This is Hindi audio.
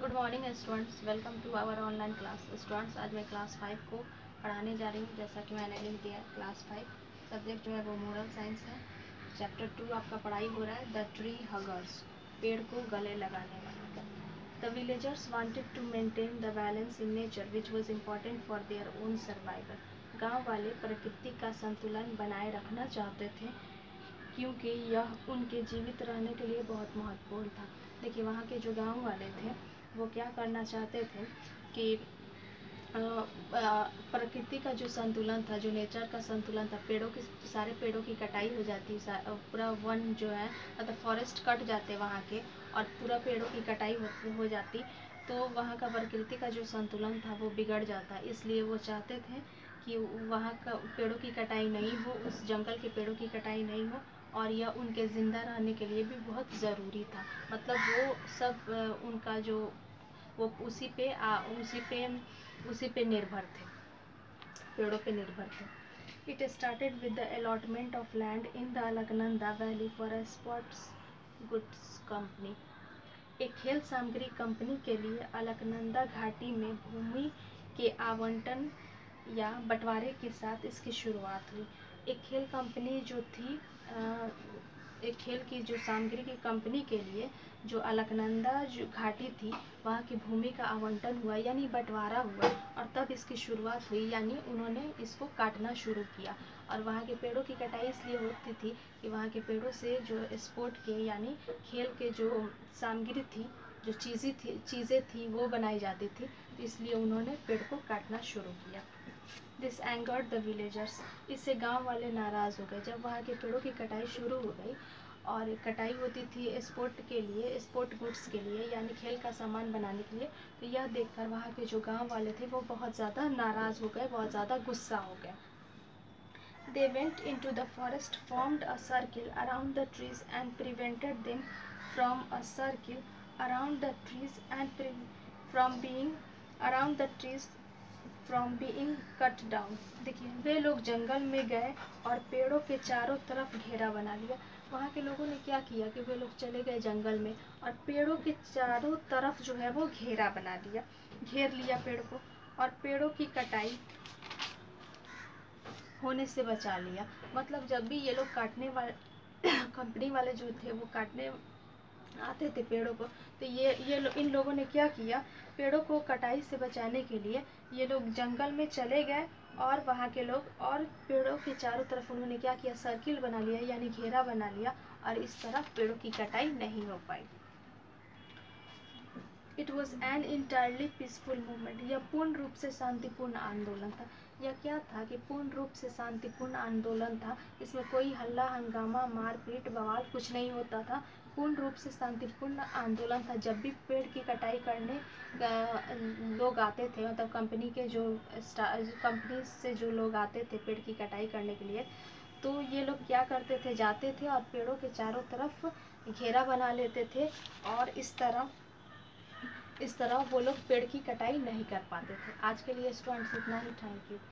Good morning students, welcome to our online class. Students, आज मैं क्लास 5 को पढ़ाने जा रही हूँ। जैसा कि मैंने लिख दिया है, क्लास 5 सब्जेक्ट जो है वो मोरल साइंस है। चैप्टर 2 आपका पढ़ाई हो रहा है, द ट्री हगर्स, पेड़ को गले लगाने वाला। The villagers wanted to maintain the balance in nature which was important for their own survival. गाँव वाले प्रकृति का संतुलन बनाए रखना चाहते थे क्योंकि यह उनके जीवित रहने के लिए बहुत महत्वपूर्ण था। देखिए, वहाँ के जो गांव वाले थे वो क्या करना चाहते थे कि प्रकृति का जो संतुलन था, जो नेचर का संतुलन था, सारे पेड़ों की कटाई हो जाती, पूरा वन जो है मतलब फॉरेस्ट कट जाते वहाँ के, और पूरा पेड़ों की कटाई हो जाती, तो वहाँ का प्रकृति का जो संतुलन था वो बिगड़ जाता। इसलिए वो चाहते थे कि वहाँ का पेड़ों की कटाई नहीं हो, उस जंगल के पेड़ों की कटाई नहीं हो, और यह उनके ज़िंदा रहने के लिए भी बहुत ज़रूरी था। मतलब वो सब उनका जो वो उसी पे निर्भर थे, पेड़ों पे निर्भर थे। It started with the allotment of land in the Alaknanda valley for a sports goods company. एक खेल सामग्री कंपनी के लिए अलकनंदा घाटी में भूमि के आवंटन या बंटवारे के साथ इसकी शुरुआत हुई। एक खेल कंपनी जो थी, एक खेल की जो सामग्री की कंपनी के लिए जो अलकनंदा जो घाटी थी वहाँ की भूमि का आवंटन हुआ, यानी बंटवारा हुआ, और तब इसकी शुरुआत हुई, यानी उन्होंने इसको काटना शुरू किया। और वहाँ के पेड़ों की कटाई इसलिए होती थी कि वहाँ के पेड़ों से जो स्पोर्ट के यानी खेल के जो सामग्री थी, जो चीज़ें थी वो बनाई जाती थी, तो इसलिए उन्होंने पेड़ को काटना शुरू किया। दिस एंगर्ड द विलेजर्स, इससे गांव वाले नाराज़ हो गए। जब वहाँ के पेड़ों की कटाई शुरू हो गई, और कटाई होती थी स्पोर्ट के लिए, स्पोर्ट गुड्स के लिए, यानी खेल का सामान बनाने के लिए, तो यह देखकर वहाँ के जो गांव वाले थे वो बहुत ज़्यादा नाराज़ हो गए, बहुत ज़्यादा गुस्सा हो गए। They went into the forest, formed a circle around the trees and prevented them from a circle around the trees and from being around the trees from being cut down। देखिए, वे लोग जंगल में गए और पेड़ों के चारों तरफ घेरा बना लिया। वहाँ के लोगों ने क्या किया कि वे लोग चले गए जंगल में और पेड़ों के चारों तरफ जो है वो घेरा बना लिया, घेर लिया पेड़ को, और पेड़ों की कटाई होने से बचा लिया। मतलब जब भी ये लोग काटने वाले कंपनी वाले जो थे वो काटने आते थे पेड़ों को, तो इन लोगों ने क्या किया, पेड़ों को कटाई से बचाने के लिए ये लोग जंगल में चले गए, और वहाँ के लोग और पेड़ों के चारों तरफ उन्होंने क्या किया, सर्किल बना लिया, यानी घेरा बना लिया, और इस तरह पेड़ों की कटाई नहीं हो पाई। It was an entirely peaceful movement, यह पूर्ण रूप से शांतिपूर्ण आंदोलन था। यह क्या था कि पूर्ण रूप से शांतिपूर्ण आंदोलन था, इसमें कोई हल्ला हंगामा मारपीट बवाल कुछ नहीं होता था। पूर्ण रूप से शांतिपूर्ण आंदोलन था। जब भी पेड़ की कटाई करने लोग आते थे, मतलब कंपनी से जो लोग आते थे पेड़ की कटाई करने के लिए, तो ये लोग क्या करते थे, जाते थे और पेड़ों के चारों तरफ घेरा बना लेते थे, और इस तरह वो लोग पेड़ की कटाई नहीं कर पाते थे। आज के लिए स्टूडेंट्स इतना ही। Thank you.